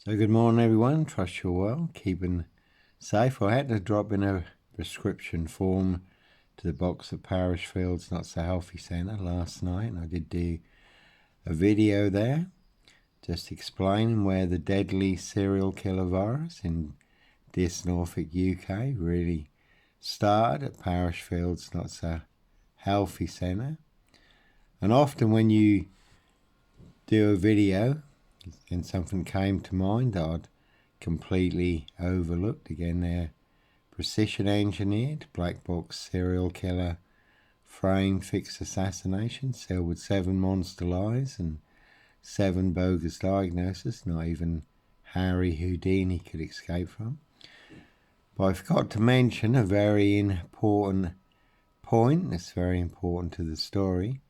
So good morning everyone, trust you're well, keeping safe. I had to drop in a prescription form to the box at Parish Fields Not So Healthy Centre last night, and I did do a video there just explaining where the deadly serial killer virus in Diss Norfolk UK really started at Parish Fields Not So Healthy Centre. And often when you do a video and something came to mind that I'd completely overlooked, again they're precision engineered black box serial killer frame FIX Assassination, sealed with 7 monster lies and 7 bogus diagnoses not even Harry Houdini could escape from. But I forgot to mention a very important point that's very important to the story.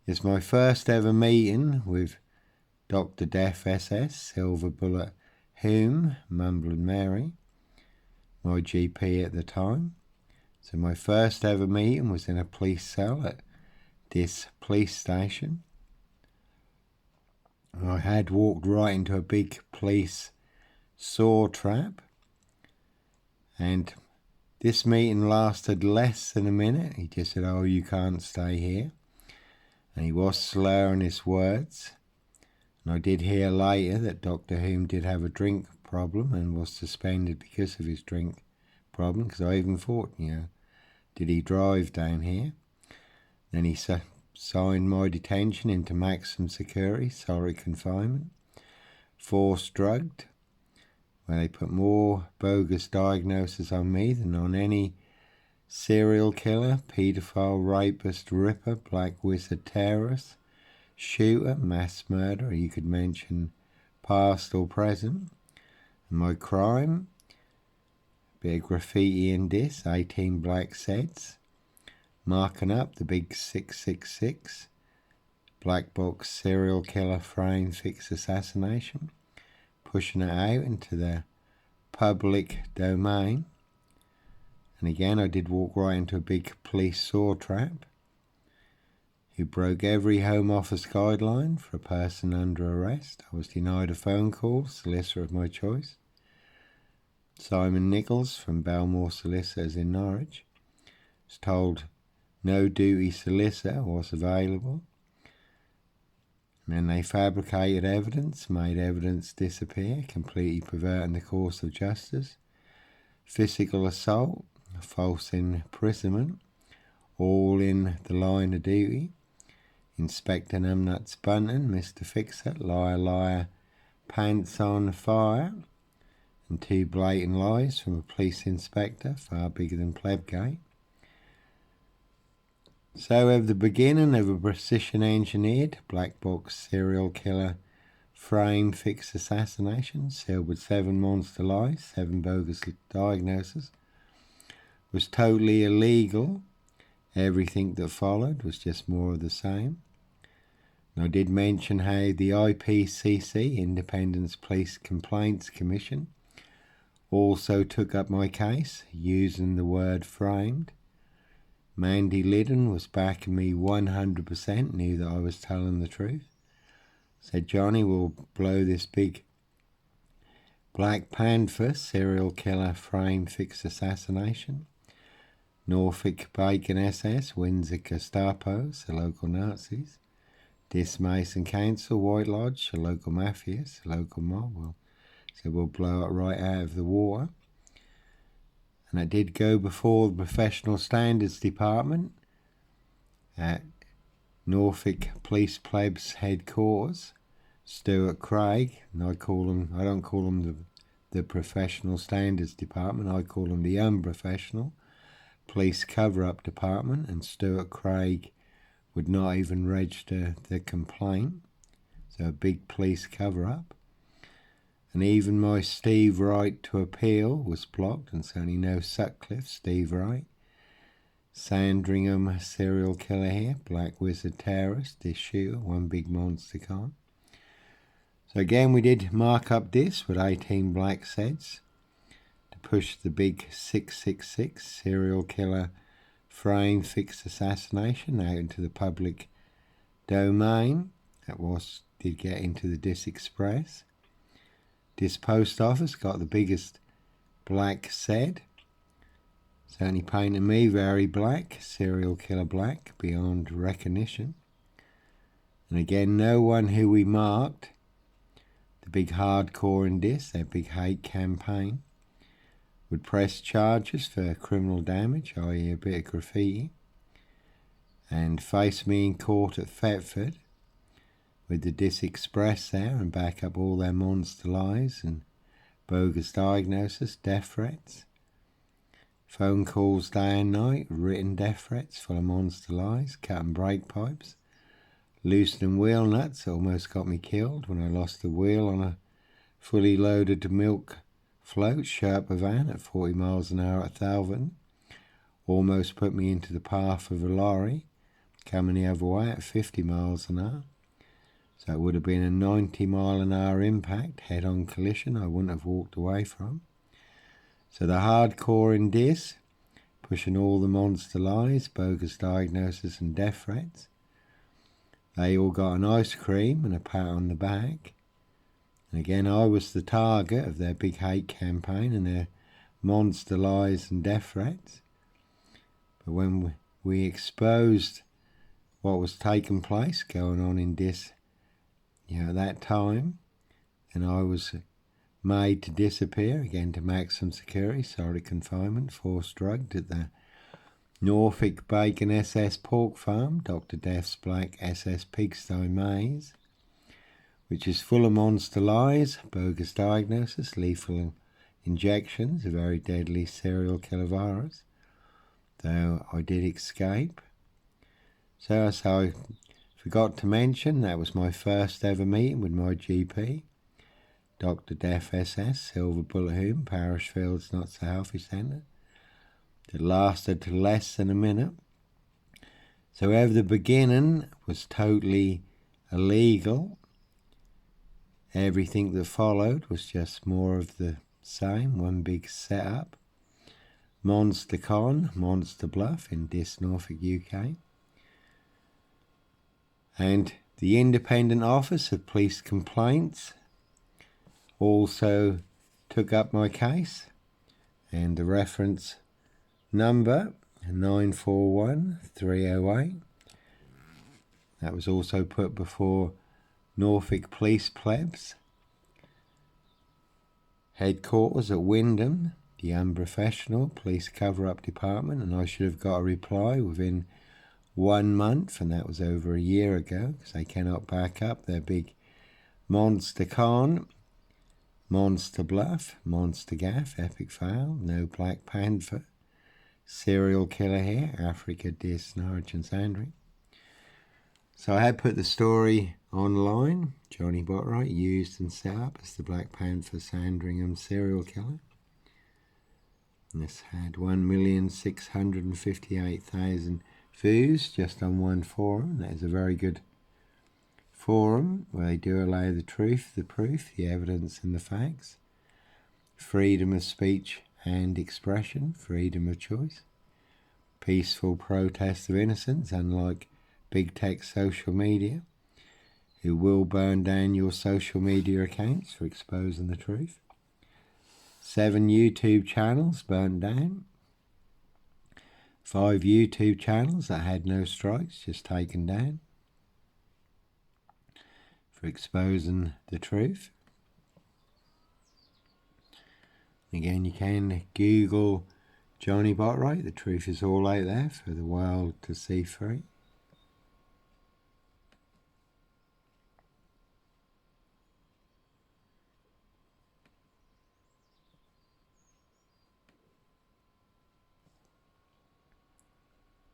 It's my first ever meeting with Dr. Deaf SS, Silver Bullet Hume, Mumbling Mary, my GP at the time. So my first ever meeting was in a police cell at this police station. I had walked right into a big police saw trap, and this meeting lasted less than a minute. He just said, "Oh, you can't stay here," and he was slurring his words. And I did hear later that Dr. Hume did have a drink problem and was suspended because of his drink problem, because I even thought, did he drive down here? Then he signed my detention into maximum security, solitary confinement, forced drugged, where they put more bogus diagnoses on me than on any serial killer, paedophile, rapist, ripper, black wizard, terrorist, shooter, mass murderer, you could mention past or present. And my crime, a bit of graffiti in this, 18 black sets, marking up the big 666, black box serial killer frame FIX Assassination, pushing it out into the public domain. And again, I did walk right into a big police saw trap, who broke every Home Office guideline for a person under arrest. I was denied a phone call, solicitor of my choice, Simon Nichols from Belmore Solicitors in Norwich, was told no duty solicitor was available. And then they fabricated evidence, made evidence disappear, completely perverting the course of justice. Physical assault, false imprisonment, all in the line of duty. Inspector Numbnuts Bunton, Mr. Fixer, liar, liar, pants on fire, and 2 blatant lies from a police inspector, far bigger than Plebgate. So at the beginning of a precision engineered black box serial killer frame FIX Assassination, sealed with 7 monster lies, 7 bogus diagnoses, was totally illegal. Everything that followed was just more of the same. And I did mention how the IPCC, Independent Police Complaints Commission, also took up my case using the word framed. Mandy Liddon was backing me 100%, knew that I was telling the truth. Said, "Johnny, we'll blow this big Black Panther serial killer frame FIX Assassination. Norfolk Bacon SS, Windsor Gestapos, the local Nazis. Diss Mason Council, White Lodge, the local mafias, the local mob. We'll blow it right out of the water." And it did go before the Professional Standards Department at Norfolk Police Plebs Headquarters, Stuart Craig, and I don't call them the Professional Standards Department, I call them the Unprofessional Police Cover-Up Department, and Stuart Craig would not even register the complaint, so a big police cover-up. And even my Steve Wright to appeal was blocked, and so only no Sutcliffe, Steve Wright. Sandringham serial killer here, black wizard terrorist, this shooter, 1 big monster con. So again, we did mark up this with 18 black sets to push the big 666 serial killer frame FIX Assassination out into the public domain. That did get into the Diss Express. This post office got the biggest black said. Certainly painted me very black, serial killer black, beyond recognition. And again, no one who we marked, the big hardcore in this, their big hate campaign, would press charges for criminal damage, i.e. a bit of graffiti, and face me in court at Thetford with the Diss Express there and back up all their monster lies and bogus diagnosis, death threats, phone calls day and night, written death threats full of monster lies, cut and brake pipes, loosening wheel nuts that almost got me killed when I lost the wheel on a fully loaded milk float Sherpa van at 40 miles an hour at Thalvin. Almost put me into the path of a lorry coming the other way at 50 miles an hour. So it would have been a 90 mile an hour impact, head-on collision I wouldn't have walked away from. So the hardcore in this, pushing all the monster lies, bogus diagnosis and death threats. They all got an ice cream and a pat on the back. And again, I was the target of their big hate campaign and their monster lies and death threats. But when we exposed what was taking place, going on in this, at that time, and I was made to disappear, again to maximum security, solitary confinement, forced drugged at the Norfolk Bacon SS Pork Farm, Dr. Death's Black SS Pigsty Maze, which is full of monster lies, bogus diagnosis, lethal injections, a very deadly serial killer virus, though I did escape. So as I forgot to mention, that was my first ever meeting with my GP, Dr. Death SS, Silver Bullet Whom, Parish Fields Not So Healthy Centre. It lasted less than a minute. So over the beginning was totally illegal. Everything that followed was just more of the same, one big setup. Monster Con, Monster Bluff in Diss Norfolk UK. And the Independent Office of Police Complaints also took up my case, and the reference number 941308, that was also put before Norfolk Police Plebs headquarters at Wyndham, the unprofessional police cover-up department, and I should have got a reply within 1 month, and that was over a year ago, because they cannot back up their big Monster Con, Monster Bluff, Monster Gaffe, Epic Fail, No Black Panther, Serial Killer here, Africa, Diss, Norwich and Sandringham. So I had put the story online, Johnny Botwright used and set up as the Black Panther Sandringham serial killer. And this had 1,658,000 views just on one forum. That is a very good forum where they do allow the truth, the proof, the evidence and the facts. Freedom of speech and expression, freedom of choice. Peaceful protest of innocence, unlike big tech social media, who will burn down your social media accounts for exposing the truth. 7 YouTube channels burnt down. 5 YouTube channels that had no strikes, just taken down for exposing the truth. Again, you can Google Johnny Botwright. The truth is all out there for the world to see through.